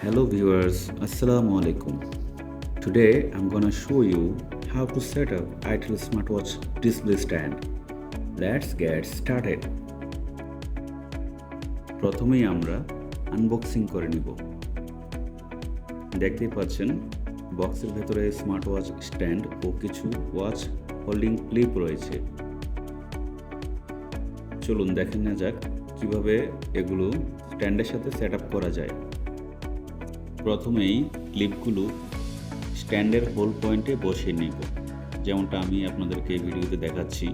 Hello viewers, Assalamu alaikum. Today I'm gonna show you how to set up ITEL smartwatch display stand. Let's get started. প্রথমেই আমরা unboxing করে নিব। দেখতেই পাচ্ছেন বক্সের ভেতরে স্মার্টওয়াচ স্ট্যান্ড ও কিছু ওয়াচ হোল্ডিং ক্লিপ রয়েছে। চলুন দেখে নেওয়া যাক কিভাবে এগুলো স্ট্যান্ডের সাথে সেট আপ করা যায়। প্রথমেই ক্লিপগুলো স্ট্যান্ডের হোল পয়েন্টে বসিয়ে নিব, যেমনটা আমি আপনাদেরকে এই ভিডিওতে দেখাচ্ছি।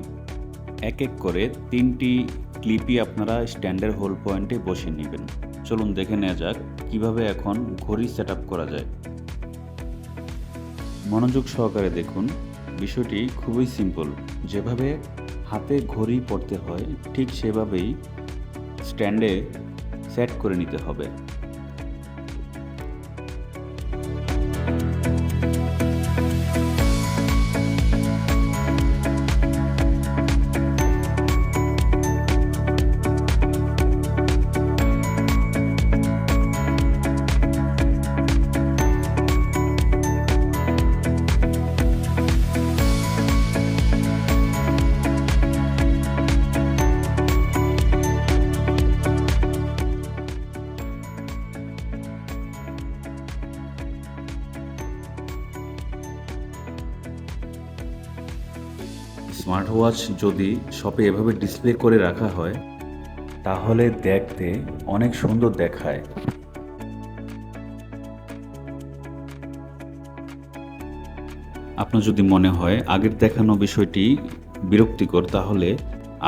এক এক করে 3টি ক্লিপই আপনারা স্ট্যান্ডের হোল পয়েন্টে বসিয়ে নেবেন। চলুন দেখে নেওয়া যাক কিভাবে এখন ঘড়ি সেট আপ করা যায়। মনোযোগ সহকারে দেখুন, বিষয়টি খুবই সিম্পল। যেভাবে হাতে ঘড়ি পড়তে হয় ঠিক সেভাবেই স্ট্যান্ডে সেট করে নিতে হবে। স্মার্ট ওয়াচ যদি শপে এভাবে ডিসপ্লে করে রাখা হয় তাহলে দেখতে অনেক সুন্দর দেখায়। আপনার যদি মনে হয় আগের দেখানো বিষয়টি বিরক্তিকর, তাহলে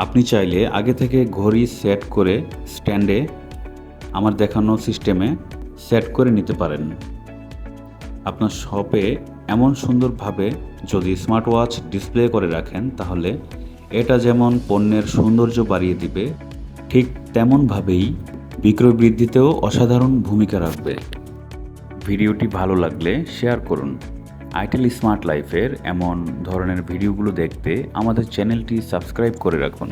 আপনি চাইলে আগে থেকে ঘড়ি সেট করে স্ট্যান্ডে আমার দেখানো সিস্টেমে সেট করে নিতে পারেন। আপনার শপে এমন সুন্দরভাবে যদি স্মার্ট ওয়াচ ডিসপ্লে করে রাখেন তাহলে এটা যেমন পণ্যের সৌন্দর্য বাড়িয়ে দিবে, ঠিক তেমনভাবেই বিক্রয় বৃদ্ধিতেও অসাধারণ ভূমিকা রাখবে। ভিডিওটি ভালো লাগলে শেয়ার করুন। আইটেল স্মার্ট লাইফের এমন ধরনের ভিডিওগুলো দেখতে আমাদের চ্যানেলটি সাবস্ক্রাইব করে রাখুন।